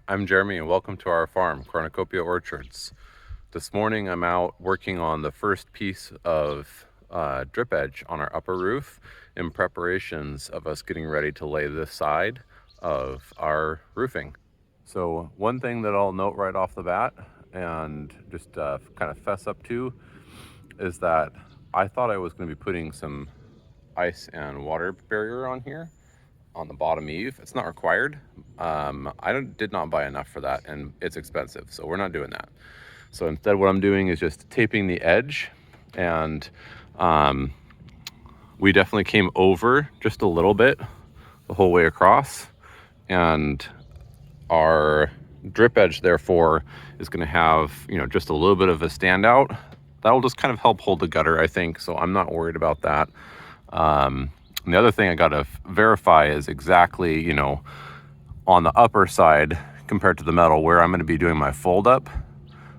I'm Jeremy and welcome to our farm, Cornucopia Orchards. This morning I'm out working on the first piece of drip edge on our upper roof in preparations of us getting ready to lay this side of our roofing. So one thing that I'll note right off the bat and just kind of fess up to is that I thought I was going to be putting some ice and water barrier on here on the bottom eave. It's not required. Did not buy enough for that, and it's expensive, so we're not doing that. So instead what I'm doing is just taping the edge, and we definitely came over just a little bit the whole way across, and our drip edge therefore is going to have, just a little bit of a standout. That'll just kind of help hold the gutter, I think, so I'm not worried about that. And the other thing I got to verify is exactly, on the upper side compared to the metal, where I'm going to be doing my fold up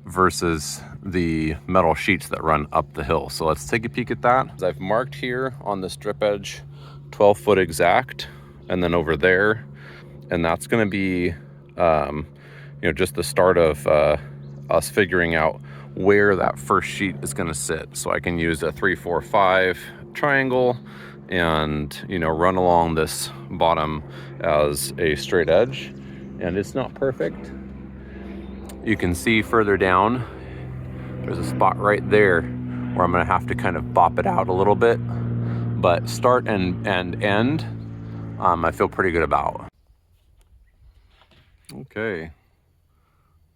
versus the metal sheets that run up the hill. So let's take a peek at that. I've marked here on this drip edge 12 foot exact, and then over there, and that's going to be, just the start of us figuring out where that first sheet is going to sit. So I can use a 3, 4, 5 triangle and run along this bottom as a straight edge. And it's not perfect. You can see further down there's a spot right there where I'm going to have to kind of bop it out a little bit, but start and end I feel pretty good about. Okay,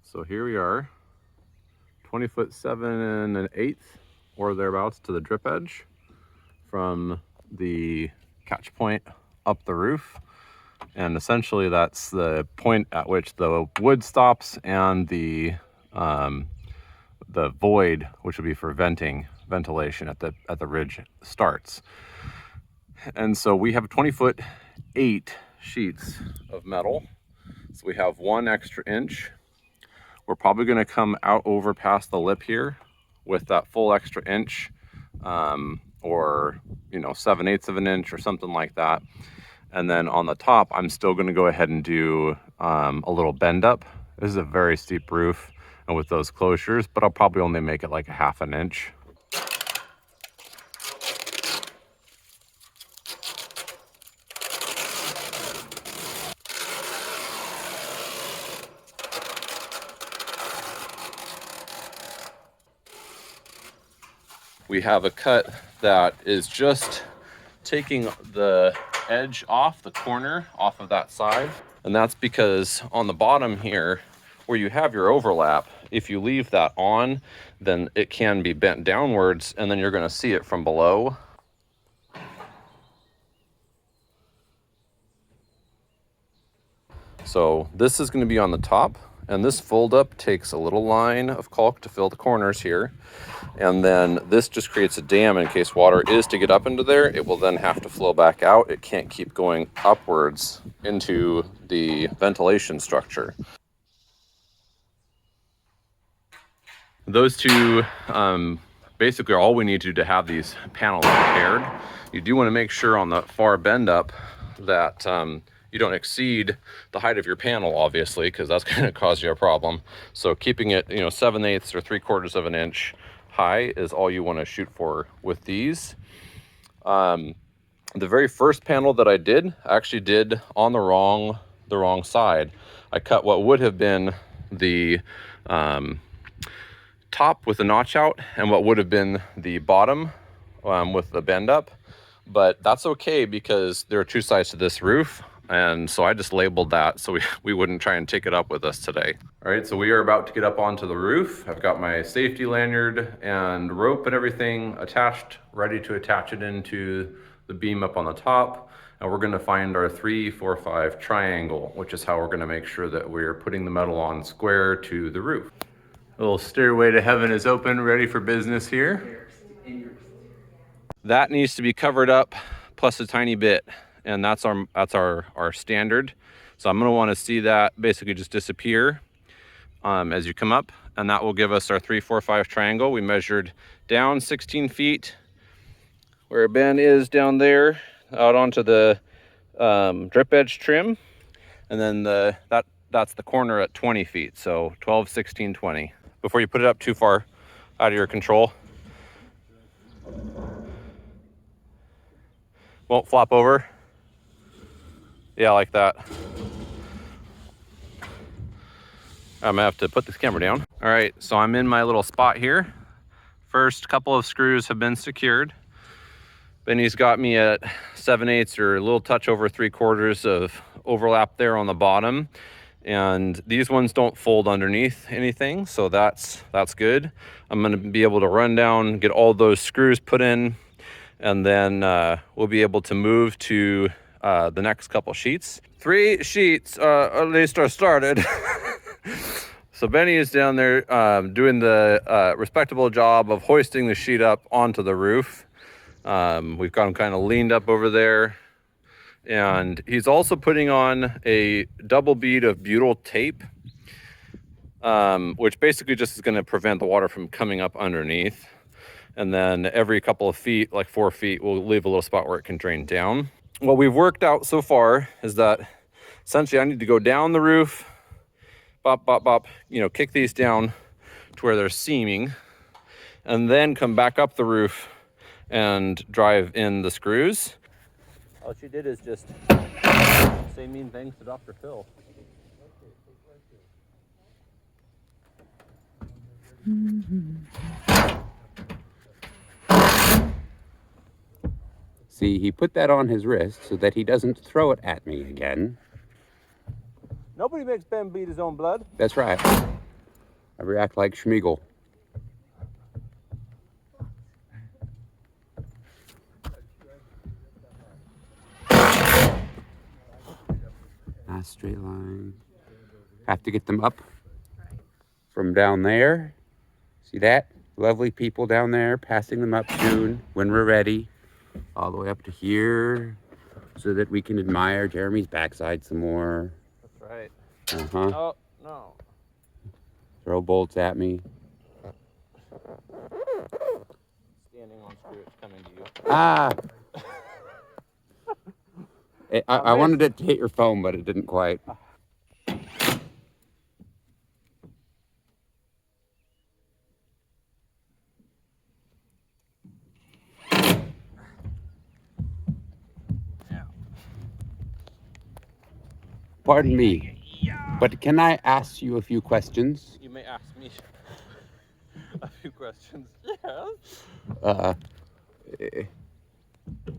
so here we are, 20 foot 7 1/8 or thereabouts to the drip edge from the catch point up the roof. And essentially that's the point at which the wood stops and the void, which would be for ventilation at the ridge, starts. And so we have 20 foot 8 sheets of metal. So we have 1 extra inch. We're probably going to come out over past the lip here with that full extra inch, or 7/8 of an inch or something like that. And then on the top, I'm still going to go ahead and do a little bend up. This is a very steep roof and with those closures, but I'll probably only make it like a 1/2 inch. We have a cut that is just taking the edge off, the corner off of that side. And that's because on the bottom here, where you have your overlap, if you leave that on, then it can be bent downwards, and then you're going to see it from below. So this is going to be on the top, and this fold up takes a little line of caulk to fill the corners here. And then this just creates a dam in case water is to get up into there. It will then have to flow back out. It can't keep going upwards into the ventilation structure. Those two basically are all we need to have these panels repaired. You do want to make sure on the far bend up that you don't exceed the height of your panel, obviously, because that's going to cause you a problem. So keeping it 7/8 or 3/4 of an inch high is all you want to shoot for with these. The very first panel that I actually did on the wrong side. I cut what would have been the top with the notch out and what would have been the bottom with the bend up, but that's okay because there are 2 sides to this roof. And so I just labeled that so we wouldn't try and take it up with us today. All right, so we are about to get up onto the roof. I've got my safety lanyard and rope and everything attached, ready to attach it into the beam up on the top. And we're gonna find our 3, 4, 5 triangle, which is how we're gonna make sure that we're putting the metal on square to the roof. A little stairway to heaven is open, ready for business here. That needs to be covered up plus a tiny bit, and that's our standard. So I'm going to want to see that basically just disappear as you come up, and that will give us our 3, 4, 5 triangle. We measured down 16 feet where Ben is down there out onto the drip edge trim, and then that that's the corner at 20 feet. So 12, 16, 20. Before you put it up too far out of your control. Won't flop over. Yeah, like that. I'm gonna have to put this camera down. All right, so I'm in my little spot here. First couple of screws have been secured. Benny's got me at 7/8 or a little touch over 3/4 of overlap there on the bottom. And these ones don't fold underneath anything, so that's good. I'm gonna be able to run down, get all those screws put in, and then we'll be able to move to the next couple sheets. 3 sheets, at least are started. So Benny is down there doing the respectable job of hoisting the sheet up onto the roof. We've got him kind of leaned up over there. And he's also putting on a double bead of butyl tape, which basically just is going to prevent the water from coming up underneath. And then every couple of feet, like 4 feet, we'll leave a little spot where it can drain down. What we've worked out so far is that essentially I need to go down the roof, bop, bop, bop, you know, kick these down to where they're seaming, and then come back up the roof and drive in the screws. All she did is just say mean things to Dr. Phil. See, he put that on his wrist so that he doesn't throw it at me again. Nobody makes Ben bleed his own blood. That's right. I react like Schmeagol. Nice straight line. Have to get them up from down there. See that? Lovely people down there, passing them up soon when we're ready. All the way up to here so that we can admire Jeremy's backside some more. That's right. Uh-huh. Oh, no. Throw bolts at me. Standing on screw, it's coming to you. Ah! I wanted it to hit your phone, but it didn't quite. Pardon me, but can I ask you a few questions? You may ask me a few questions. I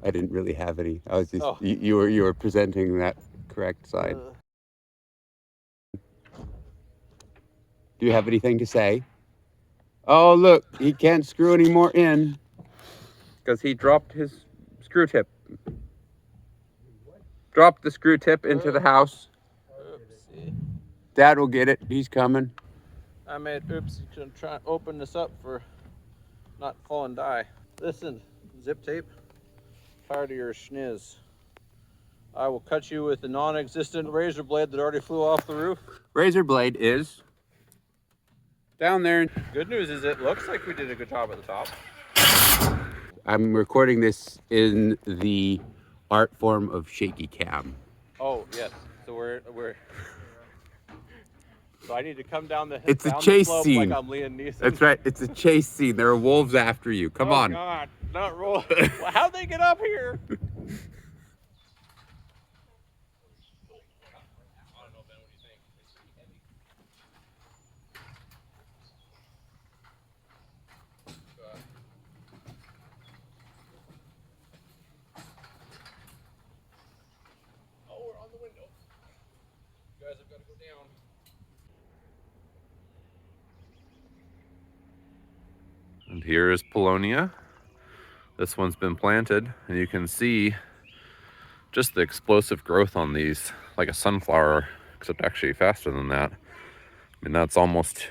didn't really have any. I was just you were presenting that correct side. Do you have anything to say? Oh, look, he can't screw any more in because he dropped his screw tip. Dropped the screw tip into the house. Oopsie. Dad will get it. He's coming. I made oopsie to try and open this up for not fall and die. Listen, zip tape, tired of your schniz. I will cut you with a non-existent razor blade that already flew off the roof. Razor blade is down there. Good news is it looks like we did a good job at the top. I'm recording this in the art form of shaky cam. Oh yes, so we're. So I need to come down the. It's down a chase the scene. Like I'm Liam Neeson. That's right. It's a chase scene. There are wolves after you. Come on. Oh God, not roll. Well, how'd they get up here? And here is Polonia. This one's been planted, and you can see just the explosive growth on these, like a sunflower, except actually faster than that. I mean, that's almost,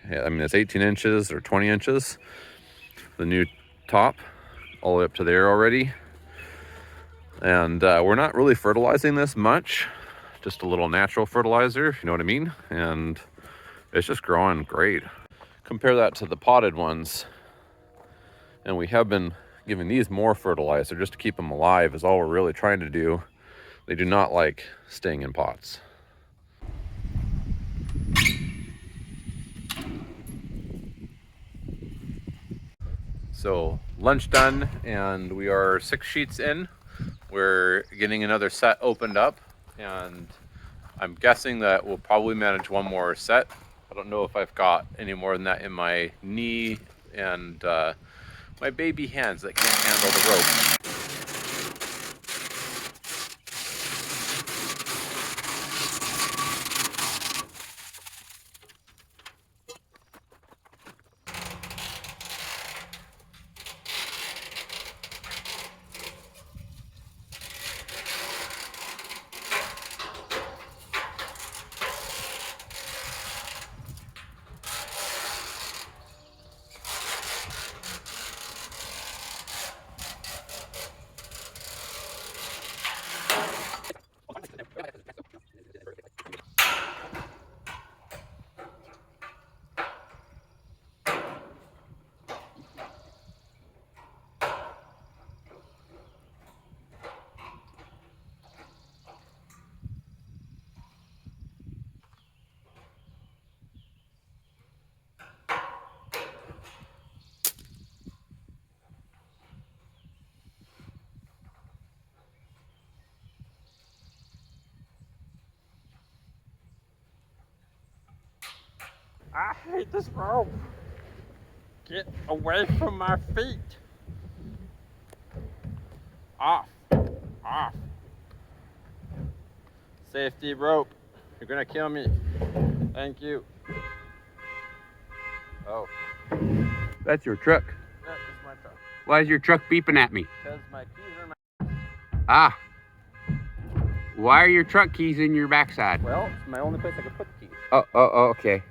yeah, I mean, it's 18 inches or 20 inches. The new top, all the way up to there already. And we're not really fertilizing this much, just a little natural fertilizer, if you know what I mean. And it's just growing great. Compare that to the potted ones. And we have been giving these more fertilizer just to keep them alive is all we're really trying to do. They do not like staying in pots. So lunch done, and we are 6 sheets in. We're getting another set opened up, and I'm guessing that we'll probably manage one more set. I don't know if I've got any more than that in my knee and my baby hands that can't handle the rope. I hate this rope. Get away from my feet. Off. Off. Safety rope. You're gonna kill me. Thank you. Oh, That's your truck. that is my truck. Why is your truck beeping at me? Because my keys are in my... Ah. Why are your truck keys in your backside? Well, it's my only place I can put the keys. Oh, okay.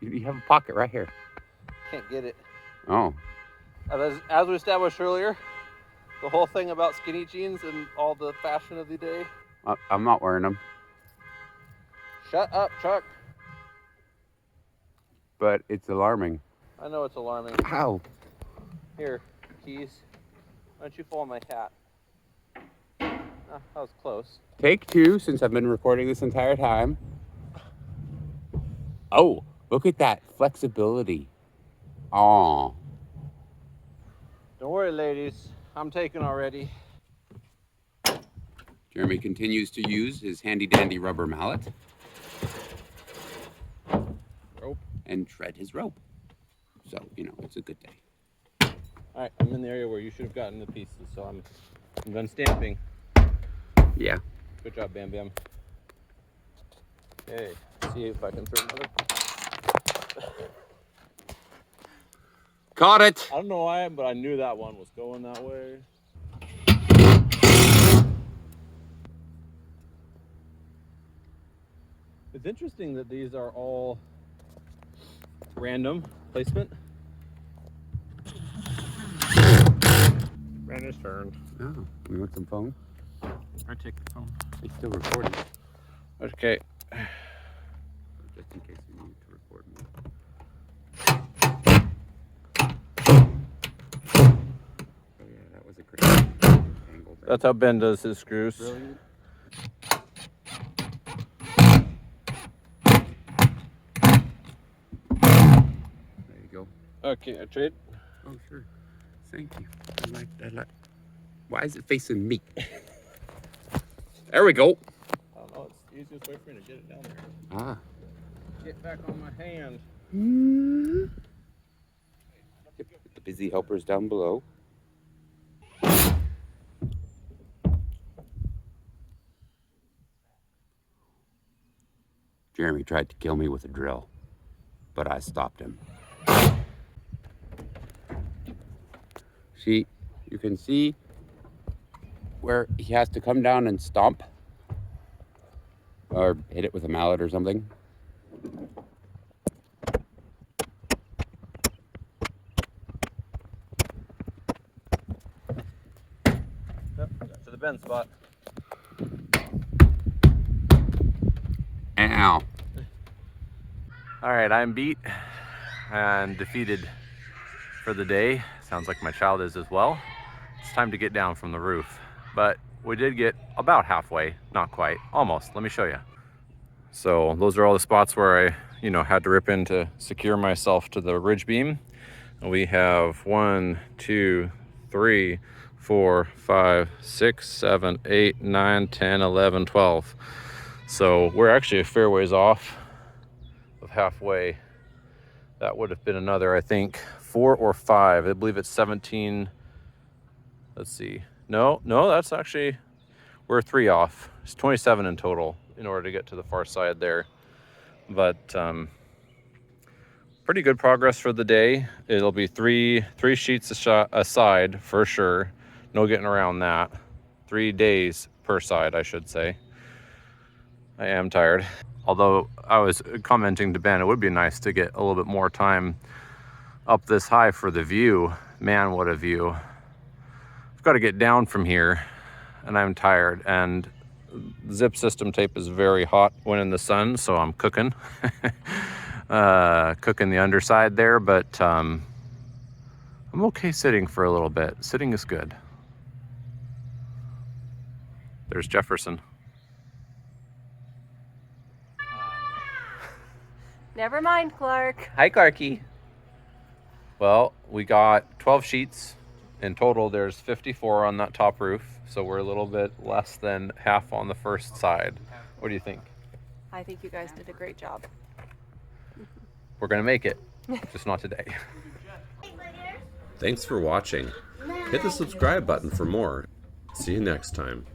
You have a pocket right here. Can't get it. Oh. As we established earlier, the whole thing about skinny jeans and all the fashion of the day. I'm not wearing them. Shut up, Chuck. But it's alarming. I know it's alarming. Ow. Here, keys. Why don't you follow my hat? Ah, that was close. Take 2 since I've been recording this entire time. Oh, look at that flexibility. Aw. Don't worry, ladies. I'm taken already. Jeremy continues to use his handy dandy rubber mallet. Rope. And shred his rope. So, it's a good day. All right, I'm in the area where you should have gotten the pieces, so I'm done stamping. Yeah. Good job, Bam Bam. Okay, see if I can throw another. Caught it! I don't know why, but I knew that one was going that way. It's interesting that these are all random placement. Randy's turn. Oh, you want some phone? I take the phone. It's still recording. Okay. Just in case you need to record me. Oh yeah, that was a great angle there. That's how Ben does his screws. Brilliant. There you go. Okay, I trade. Oh sure. Thank you. I like. Why is it facing me? There we go. I don't know, it's the easiest way for me to get it down there. Ah. Get back on my hand. Put the busy helpers down below. Jeremy tried to kill me with a drill, but I stopped him. See, you can see where he has to come down and stomp or hit it with a mallet or something. Yep, got to the bend spot. Ow. All right, I'm beat and defeated for the day. Sounds like my child is as well. It's time to get down from the roof, but we did get about halfway, not quite, almost. Let me show you. So those are all the spots where I, you know, had to rip in to secure myself to the ridge beam. And we have 1, 2, 3, 4, 5, 6, 7, 8, 9, 10, 11, 12. So we're actually a fair ways off of halfway. That would have been another, I think, 4 or 5. I believe it's 17. Let's see. No, that's actually, we're 3 off. It's 27 in total in order to get to the far side there. But pretty good progress for the day. It'll be three sheets aside for sure. No getting around that. 3 days per side, I should say. I am tired. Although I was commenting to Ben, it would be nice to get a little bit more time up this high for the view. Man, what a view. I've got to get down from here and I'm tired, and zip system tape is very hot when in the sun, so I'm cooking. Cooking the underside there, but I'm okay sitting for a little bit. Sitting is good. There's Jefferson. Never mind, Clark. Hi, Clarky. Well, we got 12 sheets. In total, there's 54 on that top roof, so we're a little bit less than half on the first side. What do you think? I think you guys did a great job. We're gonna make it, just not today. Thanks for watching. Hit the subscribe button for more. See you next time.